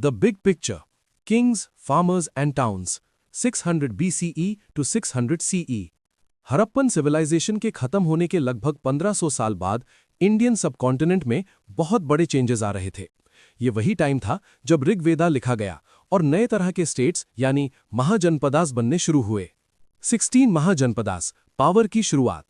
The Big Picture, Kings, Farmers and Towns, 600 BCE to 600 CE। Harappan civilisation के खत्म होने के लगभग 1500 साल बाद इंडियन सबकॉन्टिनेंट में बहुत बड़े चेंजेस आ रहे थे। ये वही टाइम था जब ऋग्वेदा लिखा गया और नए तरह के स्टेट्स यानी महाजनपदास बनने शुरू हुए। 16 महाजनपदास, पावर की शुरुआत।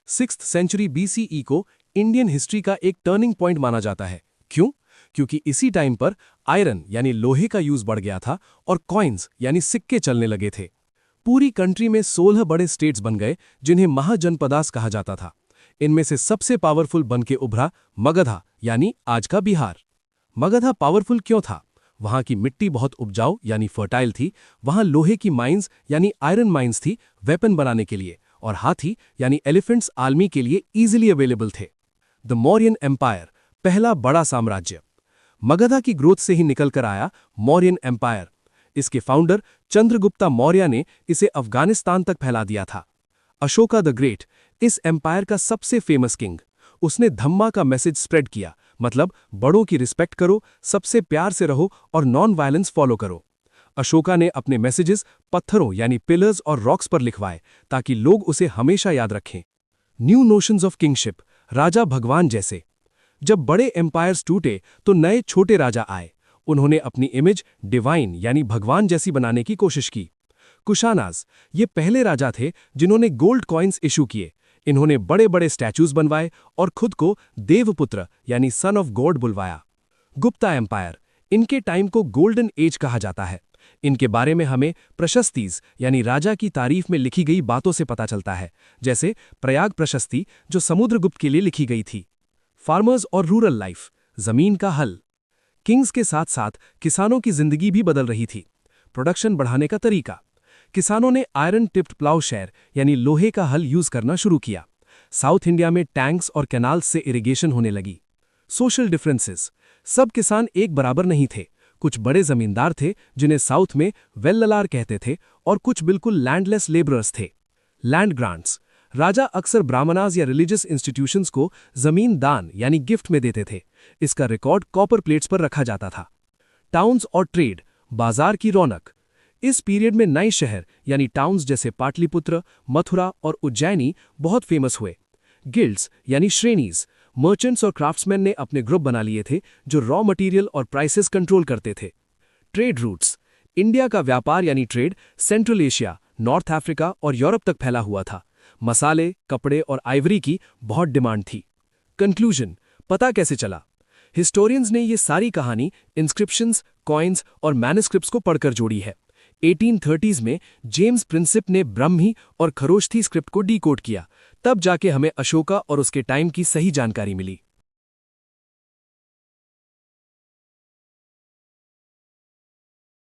6th सेंचुरी BCE को इंडियन हिस्ट्री का एक टर्निंग पॉइंट माना जाता है। क्यों? क्योंकि इसी टाइम पर आयरन यानी लोहे का यूज बढ़ गया था और कॉइन्स यानी सिक्के चलने लगे थे। पूरी कंट्री में 16 बड़े स्टेट्स बन गए जिन्हें महाजनपदास कहा जाता था। इनमें से सबसे पावरफुल बनके उभरा मगधा यानी आज का बिहार। मगधा पावरफुल क्यों था? वहां की मिट्टी बहुत उपजाऊ यानी फर्टाइल थी, वहां लोहे की माइंस यानी आयरन माइंस थी वेपन बनाने के लिए, और हाथी यानी एलिफेंट्स आर्मी के लिए इजीली अवेलेबल थे। द मौर्यन एम्पायर, पहला बड़ा साम्राज्य। मगधा की ग्रोथ से ही निकलकर आया मौर्यन एम्पायर। इसके फाउंडर चंद्रगुप्ता मौर्य ने इसे अफगानिस्तान तक फैला दिया था। अशोका द ग्रेट, इस एम्पायर का सबसे फेमस किंग। उसने धम्मा का मैसेज स्प्रेड किया, मतलब बड़ों की रिस्पेक्ट करो, सबसे प्यार से रहो और नॉन वायलेंस फॉलो करो। अशोका ने अपने मैसेजेस पत्थरों यानी पिलर्स और रॉक्स पर लिखवाए ताकि लोग उसे हमेशा याद रखें। न्यू नोशंस ऑफ किंगशिप, राजा भगवान जैसे। जब बड़े एम्पायर्स टूटे तो नए छोटे राजा आए। उन्होंने अपनी इमेज डिवाइन यानी भगवान जैसी बनाने की कोशिश की। कुशानाज, ये पहले राजा थे जिन्होंने गोल्ड कॉइन्स इशू किए। इन्होंने बड़े बड़े स्टैचूज बनवाए और खुद को देवपुत्र यानी सन ऑफ गॉड बुलवाया। गुप्ता एम्पायर, इनके टाइम को गोल्डन एज कहा जाता है। इनके बारे में हमें प्रशस्तिज यानी राजा की तारीफ में लिखी गई बातों से पता चलता है, जैसे प्रयाग प्रशस्ति जो समुद्रगुप्त के लिए लिखी गई थी। फार्मर्स और रूरल लाइफ, जमीन का हल। किंग्स के साथ साथ किसानों की जिंदगी भी बदल रही थी। प्रोडक्शन बढ़ाने का तरीका, किसानों ने आयरन टिप्ड प्लाउशेयर यानी लोहे का हल यूज करना शुरू किया। साउथ इंडिया में टैंक्स और कैनाल्स से इरिगेशन होने लगी। सोशल डिफरेंसेस, सब किसान एक बराबर नहीं थे। कुछ बड़े जमींदार थे जिन्हें साउथ में वेल्ललार कहते थे और कुछ बिल्कुल लैंडलेस लेबरर्स थे। लैंड ग्रांट्स, राजा अक्सर ब्राह्मणास या रिलीजियस इंस्टीट्यूशंस को जमीन दान यानी गिफ्ट में देते थे। इसका रिकॉर्ड कॉपर प्लेट्स पर रखा जाता था। टाउन्स और ट्रेड, बाजार की रौनक। इस पीरियड में नए शहर यानी टाउन्स जैसे पाटलिपुत्र, मथुरा और उज्जैनी बहुत फेमस हुए। गिल्ड्स यानी श्रेणीज, मर्चेंट्स और क्राफ्ट्समैन ने अपने ग्रुप बना लिए थे जो रॉ मटेरियल और प्राइसेस कंट्रोल करते थे। ट्रेड रूट्स, इंडिया का व्यापार यानी trade central Asia, north Africa और यूरोप तक फैला हुआ था। मसाले, कपड़े और आइवरी की बहुत डिमांड थी। कंक्लूजन, पता कैसे चला? हिस्टोरियंस ने ये सारी कहानी इंस्क्रिप्शंस, कॉइन्स और मैन्युस्क्रिप्ट्स को पढ़कर जोड़ी है। 1830s में जेम्स प्रिंसिप ने ब्राह्मी और खरोष्ठी स्क्रिप्ट को डीकोड किया, तब जाके हमें अशोका और उसके टाइम की सही जानकारी मिली।